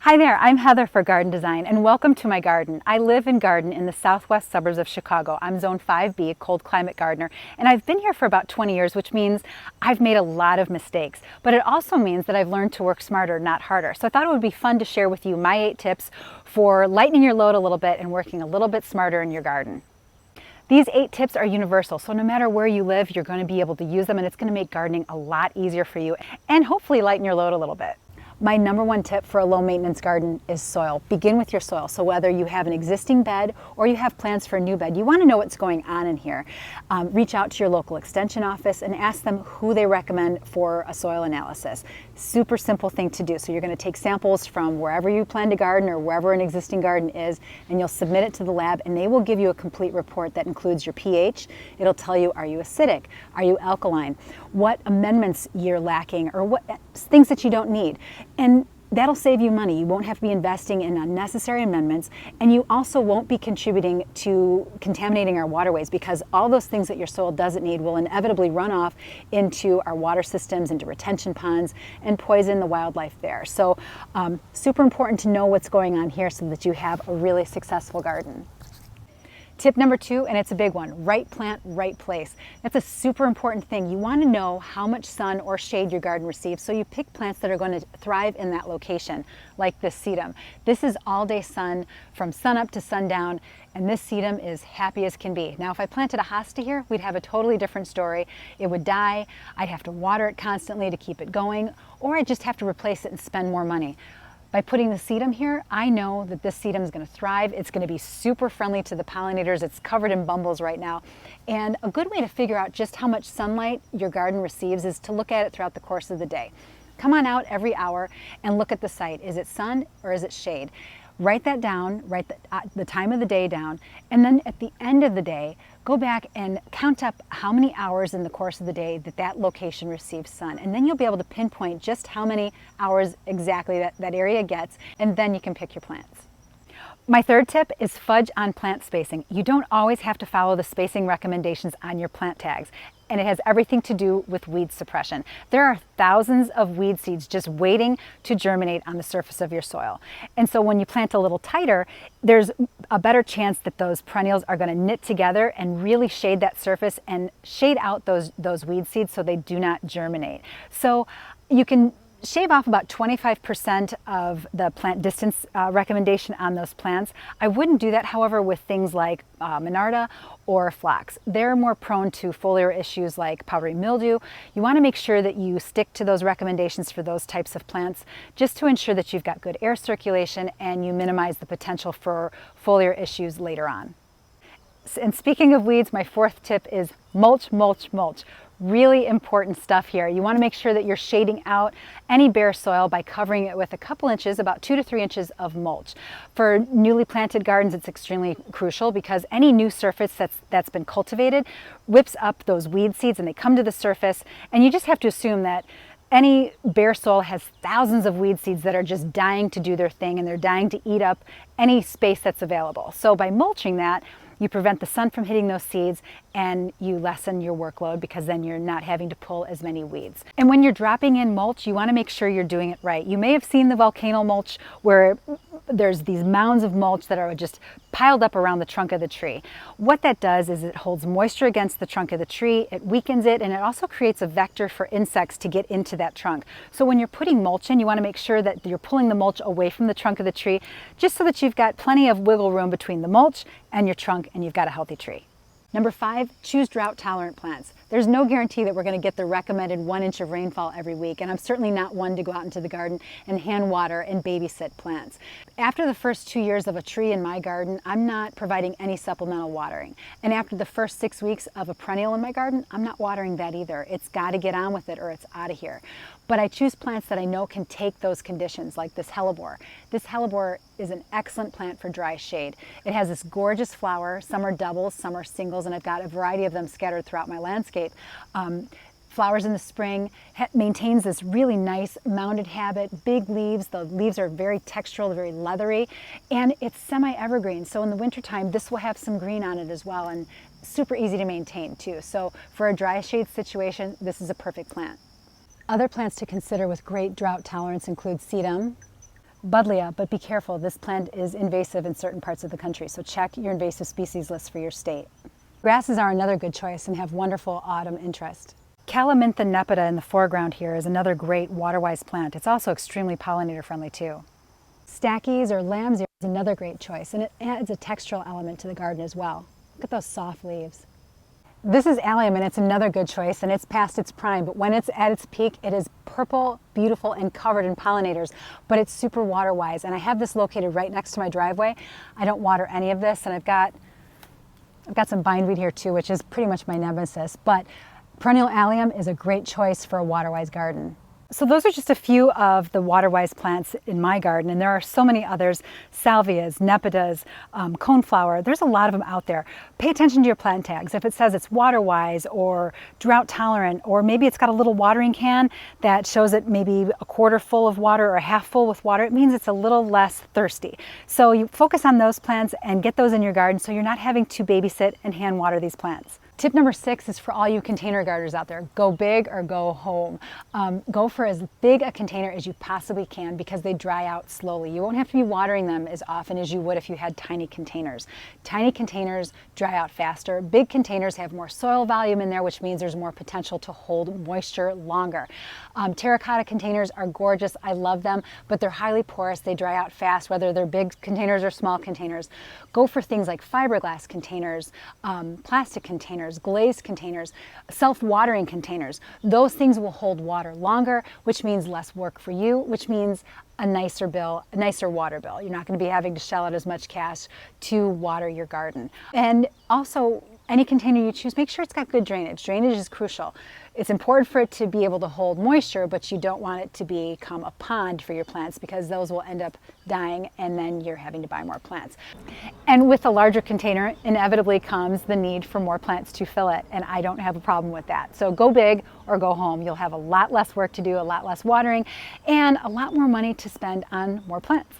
Hi there, I'm Heather for Garden Design and welcome to my garden. I live and garden in the southwest suburbs of Chicago. I'm Zone 5B, cold climate gardener, and I've been here for about 20 years, which means I've made a lot of mistakes. But it also means that I've learned to work smarter, not harder. So I thought it would be fun to share with you my 8 tips for lightening your load a little bit and working a little bit smarter in your garden. These 8 tips are universal, so no matter where you live, you're going to be able to use them and it's going to make gardening a lot easier for you and hopefully lighten your load a little bit. My number 1 tip for a low maintenance garden is soil. Begin with your soil. So whether you have an existing bed or you have plans for a new bed, you want to know what's going on in here. Reach out to your local extension office and ask them who they recommend for a soil analysis. Super simple thing to do. So you're going to take samples from wherever you plan to garden or wherever an existing garden is, and you'll submit it to the lab and they will give you a complete report that includes your pH. It'll tell you, are you acidic? Are you alkaline? What amendments you're lacking or what things that you don't need. And that'll save you money. You won't have to be investing in unnecessary amendments, and you also won't be contributing to contaminating our waterways because all those things that your soil doesn't need will inevitably run off into our water systems, into retention ponds, and poison the wildlife there. So super important to know what's going on here so that you have a really successful garden. Tip number 2, and it's a big one, right plant, right place. That's a super important thing. You want to know how much sun or shade your garden receives, so you pick plants that are going to thrive in that location, like this sedum. This is all day sun from sunup to sundown, and this sedum is happy as can be. Now, if I planted a hosta here, we'd have a totally different story. It would die, I'd have to water it constantly to keep it going, or I'd just have to replace it and spend more money. By putting the sedum here, I know that this sedum is going to thrive. It's going to be super friendly to the pollinators. It's covered in bumbles right now. And a good way to figure out just how much sunlight your garden receives is to look at it throughout the course of the day. Come on out every hour and look at the site. Is it sun or is it shade? Write that down, write the time of the day down, and then at the end of the day, go back and count up how many hours in the course of the day that location receives sun. And then you'll be able to pinpoint just how many hours exactly that area gets, and then you can pick your plants. My 3rd tip is fudge on plant spacing. You don't always have to follow the spacing recommendations on your plant tags, and it has everything to do with weed suppression. There are thousands of weed seeds just waiting to germinate on the surface of your soil. And so when you plant a little tighter, there's a better chance that those perennials are going to knit together and really shade that surface and shade out those weed seeds so they do not germinate. So you can shave off about 25% of the plant distance recommendation on those plants. I wouldn't do that, however, with things like Monarda or phlox. They're more prone to foliar issues like powdery mildew. You want to make sure that you stick to those recommendations for those types of plants just to ensure that you've got good air circulation and you minimize the potential for foliar issues later on. And speaking of weeds, my 4th tip is mulch, mulch, mulch. Really important stuff here. You want to make sure that you're shading out any bare soil by covering it with a couple inches, about 2 to 3 inches of mulch. For newly planted gardens, it's extremely crucial because any new surface that's been cultivated whips up those weed seeds and they come to the surface, and you just have to assume that any bare soil has thousands of weed seeds that are just dying to do their thing and they're dying to eat up any space that's available. So by mulching that, you prevent the sun from hitting those seeds and you lessen your workload because then you're not having to pull as many weeds. And when you're dropping in mulch, you want to make sure you're doing it right. You may have seen the volcano mulch where there's these mounds of mulch that are just piled up around the trunk of the tree. What that does is it holds moisture against the trunk of the tree, it weakens it, and it also creates a vector for insects to get into that trunk. So when you're putting mulch in, you want to make sure that you're pulling the mulch away from the trunk of the tree just so that you've got plenty of wiggle room between the mulch and your trunk and you've got a healthy tree. Number 5, choose drought tolerant plants. There's no guarantee that we're going to get the recommended 1 inch of rainfall every week, and I'm certainly not one to go out into the garden and hand water and babysit plants. After the first 2 years of a tree in my garden, I'm not providing any supplemental watering. And after the first 6 weeks of a perennial in my garden, I'm not watering that either. It's got to get on with it or it's out of here. But I choose plants that I know can take those conditions, like this hellebore. This hellebore is an excellent plant for dry shade. It has this gorgeous flower. Some are doubles, some are singles, and I've got a variety of them scattered throughout my landscape. Flowers in the spring, maintains this really nice mounded habit, big leaves. The leaves are very textural, very leathery, and it's semi-evergreen. So in the wintertime, this will have some green on it as well, and super easy to maintain too. So for a dry shade situation, this is a perfect plant. Other plants to consider with great drought tolerance include sedum, Buddleia, but be careful, this plant is invasive in certain parts of the country, so check your invasive species list for your state. Grasses are another good choice and have wonderful autumn interest. Calamintha nepeta in the foreground here is another great water-wise plant. It's also extremely pollinator friendly too. Stackies or lamb's ear is another great choice, and it adds a textural element to the garden as well. Look at those soft leaves. This is allium, and it's another good choice, and it's past its prime, but when it's at its peak, it is purple, beautiful, and covered in pollinators, but it's super water-wise, and I have this located right next to my driveway. I don't water any of this, and I've got some bindweed here too, which is pretty much my nemesis, but perennial allium is a great choice for a water-wise garden. So those are just a few of the water-wise plants in my garden, and there are so many others: salvias, nepetas, coneflower. There's a lot of them out there. Pay attention to your plant tags. If it says it's water-wise or drought tolerant, or maybe it's got a little watering can that shows it maybe a quarter full of water or a half full with water, it means it's a little less thirsty. So you focus on those plants and get those in your garden so you're not having to babysit and hand water these plants. Tip number 6 is for all you container gardeners out there. Go big or go home. Go for as big a container as you possibly can because they dry out slowly. You won't have to be watering them as often as you would if you had tiny containers. Tiny containers dry out faster. Big containers have more soil volume in there, which means there's more potential to hold moisture longer. Terracotta containers are gorgeous. I love them, but they're highly porous. They dry out fast, whether they're big containers or small containers. Go for things like fiberglass containers, plastic containers, glazed containers, self-watering containers. Those things will hold water longer, which means less work for you, which means a nicer water bill. You're not going to be having to shell out as much cash to water your garden. And also, any container you choose, make sure it's got good drainage. Drainage is crucial. It's important for it to be able to hold moisture, but you don't want it to become a pond for your plants because those will end up dying and then you're having to buy more plants. And with a larger container, inevitably comes the need for more plants to fill it, and I don't have a problem with that. So go big or go home. You'll have a lot less work to do, a lot less watering, and a lot more money to spend on more plants.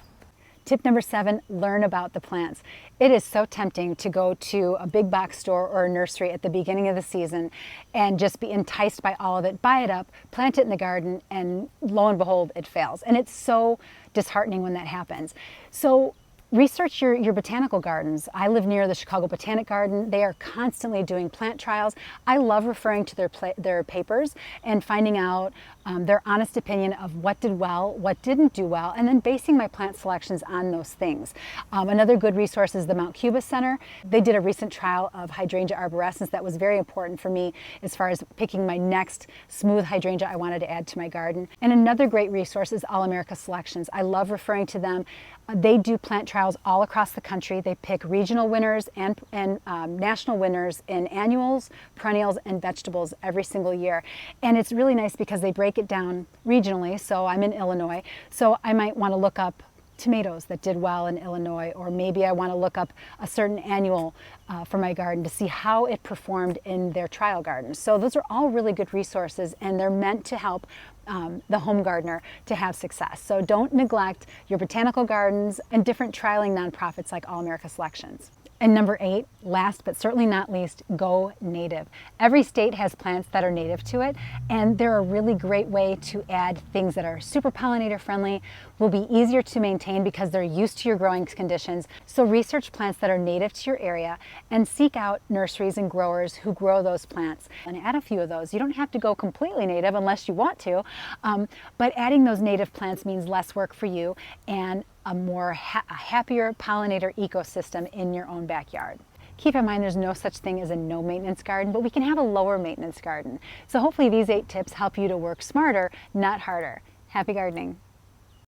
Tip number 7, learn about the plants. It is so tempting to go to a big box store or a nursery at the beginning of the season and just be enticed by all of it, buy it up, plant it in the garden, and lo and behold, it fails. And it's so disheartening when that happens. So research your botanical gardens. I live near the Chicago Botanic Garden. They are constantly doing plant trials. I love referring to their papers and finding out their honest opinion of what did well, what didn't do well, and then basing my plant selections on those things. Another good resource is the Mount Cuba Center. They did a recent trial of hydrangea arborescens that was very important for me as far as picking my next smooth hydrangea I wanted to add to my garden. And another great resource is All America Selections. I love referring to them. They do plant trials all across the country. They pick regional winners and national winners in annuals, perennials, and vegetables every single year. And it's really nice because they break it down regionally. So I'm in Illinois, so I might want to look up tomatoes that did well in Illinois, or maybe I want to look up a certain annual for my garden to see how it performed in their trial gardens. So those are all really good resources, and they're meant to help the home gardener to have success. So don't neglect your botanical gardens and different trialing nonprofits like All America Selections. And number 8, last but certainly not least, go native. Every state has plants that are native to it, and they're a really great way to add things that are super pollinator friendly, will be easier to maintain because they're used to your growing conditions. So research plants that are native to your area and seek out nurseries and growers who grow those plants and add a few of those. You don't have to go completely native unless you want to, but adding those native plants means less work for you and a happier pollinator ecosystem in your own backyard. Keep in mind there's no such thing as a no maintenance garden, but we can have a lower maintenance garden. So hopefully these 8 tips help you to work smarter, not harder. Happy gardening.